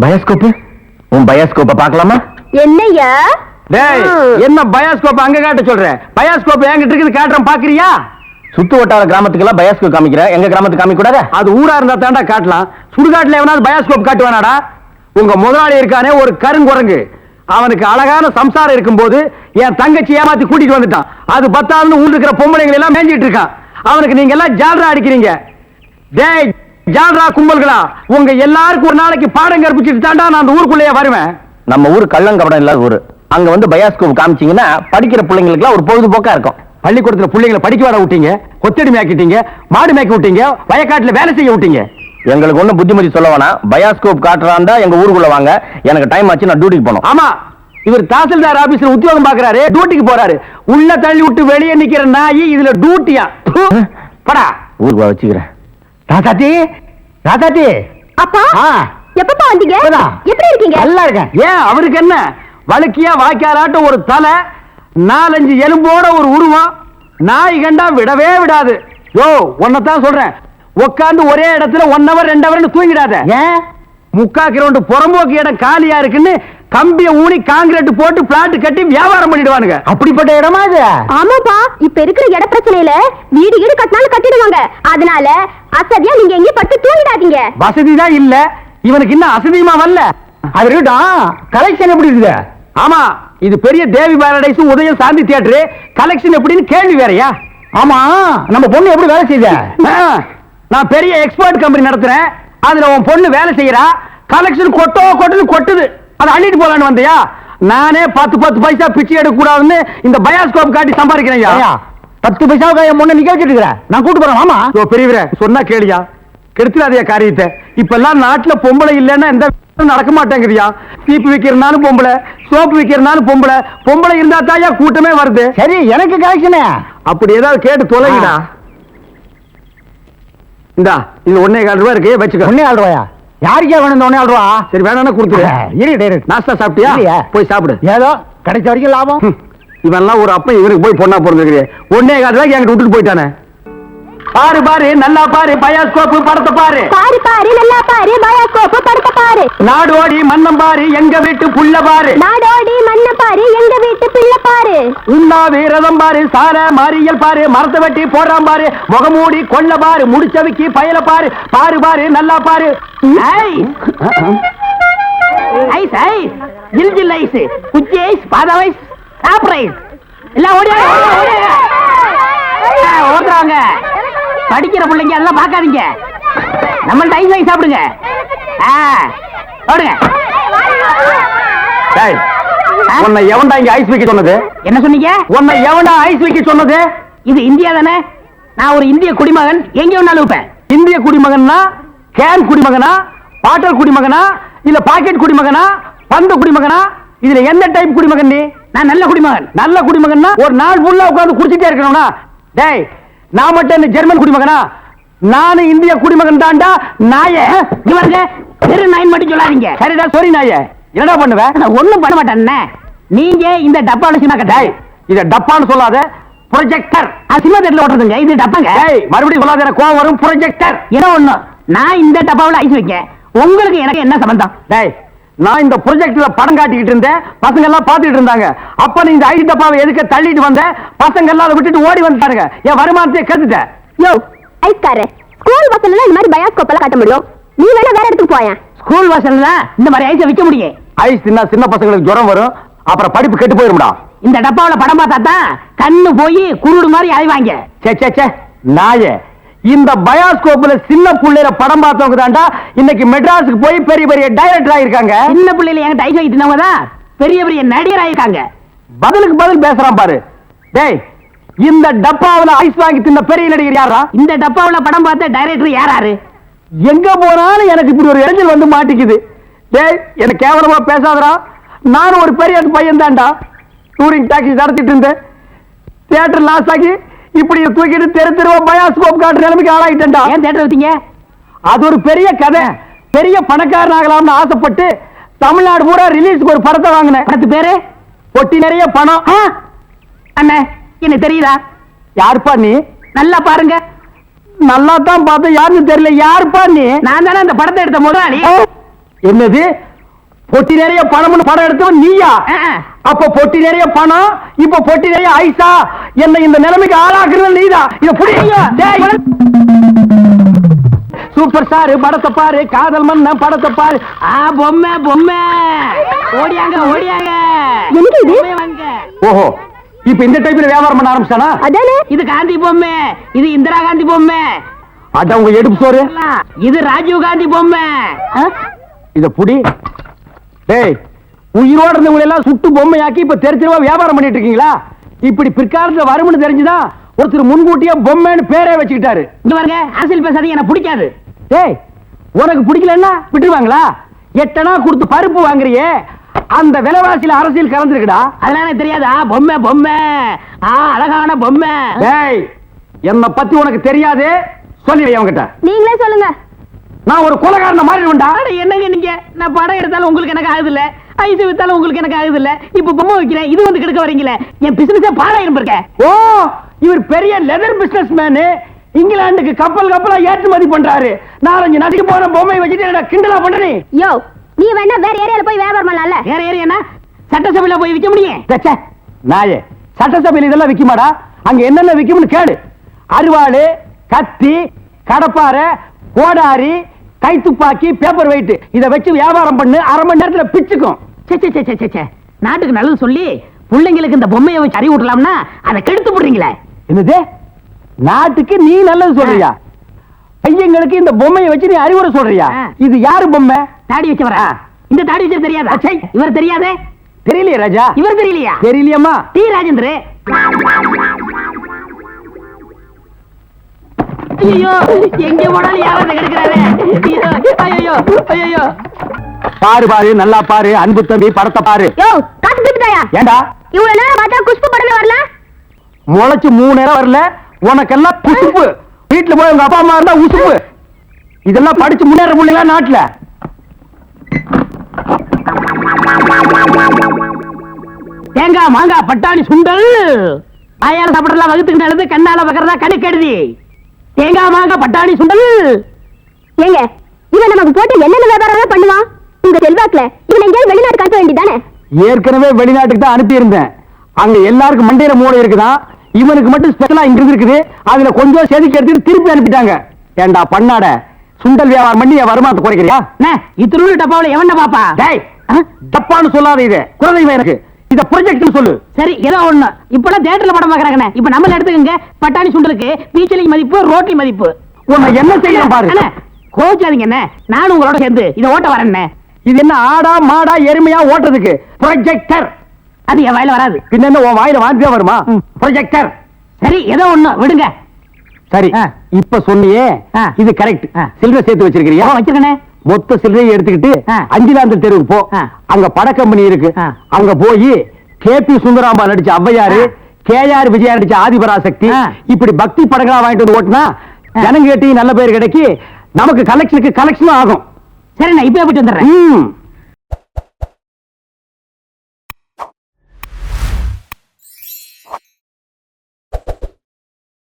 Bioscope? உன் பயாஸ்கோப்ப பார்க்கலாமா? என்னையா? டேய், என்ன பயாஸ்கோப் அங்க காட்ட சொல்ற? பயாஸ்கோப் என்கிட்ட இருக்குது, காட்டுறேன், பாக்குறியா? சுத்து வட்டார கிராமத்துக்கெல்லாம் பயாஸ்கோப் காமிக்கிற, எங்க கிராமத்துக்கு காமிக்க கூடாதா? அது ஊரா இருந்தா தாண்டா காட்டலாம். சுடுகாட்டுல எவனாவது பயாஸ்கோப் காட்டுவானாடா? உங்க முதலாளி இருக்கானே ஒரு கருங்குரங்கு, அவனுக்கு அழகான சம்சாரம் இருக்கும்போது என் தங்கச்சி ஏமாத்தி கூட்டிட்டு வந்துட்டான். அது பத்தாதுன்னு ஊர் இருக்கிற பொம்பளைங்களை எல்லாம் மேஞ்சிட்டு இருக்கான். அவனுக்கு நீங்க எல்லாம் ஜால்ரா அடிக்கிறீங்க. டேய் ஜால்ரா கும்பல்களா, உங்க எல்லாருக்கும் ஒரு நாளைக்கு பாடம் கற்பிச்சுட்டு தாண்டா நான் அந்த ஊருக்குள்ளேயே வருவேன். நம்ம ஊர் கள்ளங்கபடம் இல்லாத ஊரு. அங்க வந்து பயாஸ்கோப் காமிச்சீங்கன்னா படிக்கிற பிள்ளைங்களுக்கு ஒரு பொழுதுபோக்கா இருக்கும். பள்ளிக்கூடத்துல பிள்ளைங்களை படிக்க வர விட்டீங்க, கொத்தடி மேக்கிட்டீங்க, மாடு மேய்க்க விட்டீங்க, வயக்காட்டுல வேலை செய்ய விட்டீங்க. எங்களுக்கு ஒண்ணு புத்திமதி சொல்ல வேணாம். பயாஸ்கோப் காட்டுறாண்டா எங்க ஊருக்குள்ள வாங்க. எனக்கு டைம் ஆச்சு, நான் டியூட்டிக்கு போகணும். ஆமா, இவர் தாசில்தார் ஆபீஸ்ல உத்தியோகம் பாக்குறாரு, டியூட்டிக்கு போறாரு. உள்ள தள்ளி விட்டு வெளியே நிக்கிற நாய் இதுல டியூட்டியா? படா ஊருக்கு வச்சுக்கிறேன். ராசாத்தி, ராசாத்தி. அப்பா எப்பப்பா வந்தீங்க? எப்படி இருக்கீங்க? நல்லா இருக்கேன். ஏன் அவருக்கு என்ன? வழுக்கியா வாய்க்காலாட்ட ஒரு தலை, 4-5 எலும்போட ஒரு உருவம். நாய் கண்டா விடவே விடாது. யோ உன்னதான் சொல்றேன், உட்காந்து ஒரே இடத்துல 1 hour 2 hour தூங்கிடாத. ஏன்? 3/4 கிலோமீட்டர் புறம்போக்கு இடம் காலியா இருக்குன்னு கம்பிய ஊனி காங்கிரீட் போட்டு பிளாட் கட்டி வியாபாரம் பண்ணிடுவானுங்க. அப்படிப்பட்ட இடமா இது? ஆமாப்பா, இப்ப இருக்கிற இட பிரச்சனையில வீடு வீடு கட்டினாலும் கட்டிடுவாங்க. அதனால அசதியா நீங்க எங்கேயும் பட்டு தூங்கிடாதீங்க. வசதி தான் இல்ல, இவனுக்கு இன்னும் அசதியுமா வரல. அது கலெக்ஷன் எப்படி இருக்குது? ஆமா, இது பெரிய தேவி பாரடைஸ், உதயம் சாந்தி தியேட்டர். கலெக்ஷன் எப்படின்னு கேள்வி வேறயா? ஆமா, நம்ம பொண்ணு எப்படி வேலை செய்யுது? நான் பெரிய எக்ஸ்போர்ட் கம்பெனி நடத்துறேன், அதுல உன் பொண்ணு வேலை செய்யறா. கலெக்ஷன் கொட்டுது. அதை அள்ளிட்டு போலான்னு வந்தியா? நானே 10 பைசா பிச்சை எடுக்க கூடாதுன்னு இந்த பயாஸ்கோப் காட்டி சம்பாதிக்கிறேன். 10 பைசாவுக்கு என் பொண்ணை நிக்க வச்சுட்டு இருக்கிறேன். நான் கூட்டு போறேன். ஆமா பெரியவரே, சொன்னா கேளியா, கெடுத்துடாதே காரியத்தை. இப்ப எல்லாம் நாட்டுல பொம்பளை இல்லைன்னா எந்த நடக்க மாட்டேங்குதியா? சீப்பு விக்கிறனாலும் பொம்பளை, சோப்பு விக்கிறனாலும் பொம்பளை. பொம்பளை இருந்தா தாயா கூட்டமே வருது. சரி, எனக்கு கலெக்ஷனே அப்படி ஏதாவது கேட்டு தொலைங்கடா. இந்தா, இது 1.25 ரூபா இருக்கு, வச்சுக்க. 1.25 ரூபாயா? யாருக்கே வேணும் இந்த 1.25 ரூபா? சரி வேணா கொடுத்துரு. நாஸ்தா சாப்பிட்டியா? போய் சாப்பிடு. ஏதோ கிடைச்ச வரைக்கும் லாபம். இவன்லாம் ஒரு அப்ப இவனுக்கு போய் பொண்ணா பிறந்திருக்கிறேன். 1.25 ரூபாய்க்கு என்கிட்ட விட்டுட்டு போயிட்டானே. பாரு பாரு, நல்லா பாரு, பயாஸ்கோப் படத்தை பாரு. பாரு பாரு, நல்லா பாரு, பயாஸ்கோப் படத்தை பாரு. நாடோடி மன்னம் பாரு, எங்க வீட்டு புள்ள பாரு. நாடோடி மன்னம் பாரு, எங்க வீட்டு பிள்ளை பாரு. உண்ணாவி ரதம் பாரு, சார மாரியல் பாரு, மரத்தை வெட்டி போடுறான் பாரு, முகமூடி கொள்ள பாரு, முடிச்சவிக்கி பயல பாரு. பாரு பாரு, நல்லா பாரு. ஐஸ் ஐஸ், ஜில் ஜில் ஐஸ், குச்சி ஐஸ், பாதாம் ஐஸ், சாப்பிட்ற ஐஸ் எல்லாம் ஓடுறாங்க. படிக்கிற பிள்ளைங்க அதெல்லாம் பார்க்காதீங்க, நம்மள்ட்ட ஐஸ் ஐஸ் சாப்பிடுங்க. ஓடுங்க. உன்னை எவன்டா இங்க ஐஸ் வைக்க சொன்னது? என்ன சொன்னீங்க? உன்னை எவன்டா ஐஸ் வைக்க சொன்னது? இது இந்தியா தானே? நான் ஒரு இந்திய குடிமகன், எங்க வேணாலும் வைப்பேன். இந்திய குடிமகன்னா கேன் குடிமகனா, பாட்டல் குடிமகனா, இல்ல பாக்கெட் குடிமகனா, பந்து குடிமகனா? இதுல என்ன டைப் குடிமகன் நீ? நான் நல்ல குடிமகன். நல்ல குடிமகன்னா ஒரு நாள் ஃபுல்லா உட்கார்ந்து குடிச்சிட்டே இருக்கணும்னா? டேய், நான் மட்டும் என்ன ஜெர்மன் குடிமகனா? நானும் இந்திய குடிமகன் தான்டா. நாயே இவருங்க தெரு நாயின் மட்டும் சொல்லாதீங்க. சரிடா, சாரி நாயே. என்னடா பண்ணுவேன்? ஒண்ணும் பண்ண மாட்டேன். நீங்க இந்த டப்பால சினிமா கட்டாய். இத டப்பான்னு சொல்லாத, ப்ரொஜெக்டர். சினிமா தேட்டர்ல ஓட்டுறதுங்க, இது டப்பாங்க. மறுபடியும் சொல்லாத, எனக்கு கோவம் வரும். ப்ரொஜெக்டர் என்ன ஒண்ணு? நான் இந்த டப்பாவில் ஐஸ் வைக்க, உங்களுக்கு எனக்கு என்ன சம்பந்தம்? டேய், நான் இந்த ப்ரொஜெக்ட்ல படம் காட்டிக்கிட்டு இருந்தேன், பசங்க எல்லாம் பாத்துட்டு இருந்தாங்க. அப்ப நீ இந்த ஐஸ் டப்பாவை எதுக்கு தள்ளிட்டு வந்த? பசங்க எல்லாம் அதை விட்டுட்டு ஓடி வந்துட்டானுங்க. என் வருமானத்தையே கெடுத்துட்டேன். யோ ஐஸ்காரே, ஸ்கூல் வாசல்ல இந்த மாதிரி பயாஸ்கோப் எல்லாம் காட்ட முடியும், நீ வேணா வேற இடத்துக்கு போயேன். ஸ்கூல் வாசல்ல இந்த மாதிரி ஐஸ் விக்க முடியும்? ஐஸ் தின்னா சின்ன பசங்களுக்கு ஜுரம் வரும், அப்புறம் படிப்பு கெட்டு போயிரும்டா. இந்த டப்பாவில படம் பார்த்தா தான் கண்ணு போய் குருடு மாதிரி அலைவாங்க. சே நாயே, இந்த பயாஸ்கோப்ல சின்ன புள்ளையில படம் பார்த்தவங்க தாண்டா இன்னைக்கு மெட்ராஸுக்கு போய் பெரிய பெரிய டைரக்டர் ஆயிருக்காங்க. சின்ன புள்ளையில என்கிட்ட ஐஸ் வைக்கிட்டவங்க தான் பெரிய பெரிய நடிகர் ஆயிருக்காங்க. பதிலுக்கு பதில் பேசுறான் பாரு. டேய், இந்த டப்பாவுல ஐஸ் வாங்கி தின்ன பெரிய நடிகர் யாரா? இந்த டப்பாவுல படம் பார்த்த டைரக்டர் யாராரு? எங்க போனாலும் எனக்கு இப்படி ஒரு இடைஞ்சல் வந்து மாட்டிக்குது. டேய், எனக்கு கேவலமா பேசாதடா. நானும் ஒரு பெரிய பையன் தான்டா. டூரிங் டாக்ஸி நடத்திட்டு இருந்தேன். தியேட்டர் லாஸ் ஆகி இப்படி தூக்கிட்டு தெருவா பயாஸ்கோப் காட்டுற நிலைமைக்கு ஆளாயிட்டேன்டா. ஏன் தியேட்டர் வச்சீங்க? அது ஒரு பெரிய கதை. பெரிய பணக்காரன் ஆகலாம்னு ஆசைப்பட்டு தமிழ்நாடு பூரா ரிலீஸ்க்கு ஒரு படத்தை வாங்கினேன். படத்து பேரு பொட்டி நிறைய பணம். அண்ணே, என்ன தெரியுதா? யாருப்பா நீ? நல்லா பாருங்க. நல்லா தான் பார்த்தேன், யாருன்னு தெரியல. யாருப்பா நீ? நான் தானே அந்த படத்தை எடுத்த முதலாளி. என்னது பொட்டி நிறைய பணம்னு படம் எடுத்தவன் நீயா? அப்ப பொட்டி நிறைய பணம், இப்ப பொட்டி நிறைய ஐசா, என்ன இந்த நிலைமைக்கு ஆளாக்குறது நீதான். இத புடிங்க. சூப்பர் ஸ்டார் படத்தை பாரு, காதல் மன்னன் படத்தை பாரு. பொம்மை பொம்மை ஓடியாங்க ஓடியாங்க. ஓஹோ, இப்ப இந்த டைப்ல வியாபாரம் பண்ண ஆரம்பிச்சானா? அதானே. இது காந்தி பொம்மை, இது இந்திரா காந்தி பொம்மை, அட உங்க எடுப்பு சோறு. இது ராஜீவ் காந்தி பொம்மை. இத புடி. டேய், உயிரோட இருந்தவங்க எல்லாம் சுட்டு பொம்மையாக்கி இப்ப தெருவா வியாபாரம் பண்ணிட்டு இருக்கீங்களா? இப்படி பிற்காலத்துல வரும்னு தெரிஞ்சுதான் ஒருத்தர் முன்கூட்டியே பொம்மைன்னு பேரே வச்சுக்கிட்டாரு. இங்க பாருங்க, அரசியல் பேசாதீங்க, எனக்கு பிடிக்காது. டேய், உனக்கு பிடிக்கலன்னா விட்டுருவாங்களா? 8 அணா கொடுத்து பருப்பு வாங்குறியே, அந்த விலைவாசியில அரசியல் கலந்துருக்குடா. அதெல்லாம் எனக்கு தெரியாதா? பொம்மை பொம்மை, அழகான பொம்மை. டேய், என்ன பத்தி உனக்கு தெரியாது, சொல்லிடுறேன் அவங்கிட்ட. நீங்களே சொல்லுங்க. நான் ஒரு கொலைகாரனை மாறிடுவேன்டா. என்னங்க நீங்க? நான் படம் எடுத்தாலும் உங்களுக்கு எனக்கு ஆகுது இல்ல, ஐஸ் வித்தாலும் உங்களுக்கு எனக்கு ஆகுது இல்ல, இப்ப பொம்மை வைக்கிறேன், இது வந்து கெடுக்க வரீங்களே, என் பிசினஸே பாழாயிரும் இருக்க. ஓ, இவர் பெரிய லெதர் பிசினஸ் மேனு, இங்கிலாந்துக்கு கப்பலா ஏற்றுமதி பண்றாரு. 4-5 நாட்டுக்கு போற பொம்மை வச்சுட்டு என்ன கிண்டலா பண்றீ? யோ, நீ வேணா வேற ஏரியால போய் வியாபாரம் பண்ணலாம்ல. வேற ஏரியா சட்டசபையில போய் விற்க முடியும்? நாயே, சட்டசபையில் இதெல்லாம் விக்குமாடா? அங்க என்னென்ன விக்கும்னு கேளு. அருவாளு, கத்தி, கடப்பாரை, கோடாரி, கைத்துப்பாக்கி, பேப்பர் வெயிட், இத வச்சு வியாபாரம் பண்ணு, 1/2 மணி நேரத்துல பிச்சுக்கும். நாட்டுக்கு நல்லது சொல்லி பிள்ளைங்களுக்கு இந்த பொம்மையை வச்சு அறிவு விடலாம்னா அதை கெடுத்து போடுறீங்களே. என்னது? நாட்டுக்கு நீ நல்லது சொல்றியா? பையங்களுக்கு இந்த பொம்மையை வச்சு நீ அறிவுரை சொல்றியா? இது யாரு பொம்மை? தாடி வச்சவரா? இந்த தாடி வச்சது தெரியாதா? இவர் தெரியாதே? தெரியலையே ராஜா. இவர் தெரியலையா? தெரியலையம்மா. டி ராஜேந்திர. ஐயோ, எங்க போனாலும் யாராவது கிடைக்கிறாரு. ஐயோ ஐயோ. பாரு பாரு, நல்லா பாரு, அன்பு தம்பி படத்தை பாரு. யோ, காசு திருப்பிட்டாயா? ஏண்டா இவ்வளவு நேரம் பார்த்தா குஷ்பு படமே வரல. முளைச்சு 3 நேரம் வரல, உனக்கெல்லாம் குசுப்பு. வீட்டுல போய் உங்க அப்பா அம்மா இருந்தா உசுப்பு. இதெல்லாம் படிச்சு முன்னேற முடியல நாட்டுல. தேங்காய் மாங்காய் பட்டாணி சுண்டல் வாயால சாப்பிடலாம், வகுத்துக்கு நல்லது, கண்ணால பக்கறதா கணக்கு எழுதி. தேங்காய் மாங்காய் பட்டாணி சுண்டல். ஏங்க, இவன் நமக்கு போட்டு என்னென்ன வியாபாரம் பண்ணுவான்? உங்க செல்வாக்குல இவன் எங்கேயாவது வெளிநாட்டு காட்ட வேண்டியதானே? ஏற்கனவே வெளிநாட்டுக்கு தான் அனுப்பி இருந்தேன். அங்க எல்லாருக்கும் மண்டையில மூளை இருக்குதான், இவனுக்கு மட்டும் ஸ்பெஷலா இங்க இருக்குது. அதுல கொஞ்சம் செதுக்கி எடுத்துட்டு திருப்பி அனுப்பிட்டாங்க. ஏண்டா பண்ணாட, சுண்டல் வியாபாரம் பண்ணி என் வருமானத்தை குறைக்கிறியா? இத்திருள் டப்பாவில எவன பாப்பா? டேய், தப்பான்னு சொல்லாத. இது குழந்தைங்க எனக்கு இத ப்ரொஜெக்ட் சொல்லு. சரி, ஏதோ ஒண்ணு. இப்பெல்லாம் தியேட்டர்ல படம் பாக்குறாங்க. இப்ப நம்மள எடுத்துக்கங்க, பட்டாணி சுண்டலுக்கு பீச்சலி மதிப்பு, ரோட்டி மதிப்பு. உன்னை என்ன செய்யணும் பாரு. கோச்சாதீங்க என்ன, நானும் உங்களோட சேர்ந்து இதை ஓட்ட வரேன். இது என்ன ஆடா மாடா எருமையா ஓட்டுறதுக்கு? ப்ரொஜெக்டர். அது என் வாயில வராது. பின்ன என்ன உன் வாயில வாந்தியா வருமா? ப்ரொஜெக்டர். சரி, ஏதோ ஒண்ணு விடுங்க. சரி, இப்ப சொன்னியே இது கரெக்ட். சில்லறை சேர்த்து வச்சிருக்கிறியா? வச்சிருக்கேன். மொத்த சில்லறையை எடுத்துக்கிட்டு 5ஆம் தெருவுக்கு போ. அங்க பட கம்பெனி இருக்கு. அங்க போய் கேபி சுந்தராம்பா நடிச்ச ஔவையாரு, கேஆர் விஜயா நடிச்ச ஆதிபராசக்தி, இப்படி பக்தி படங்களா வாங்கிட்டு வந்து ஓட்டுனா ஜனங்க கேட்டி நல்ல பேர் கிடைக்கி, நமக்கு கலெக்ஷனுக்கு கலெக்ஷனும் ஆகும். சரி, நான் இப்ப போயிட்டு வந்துடுறேன்.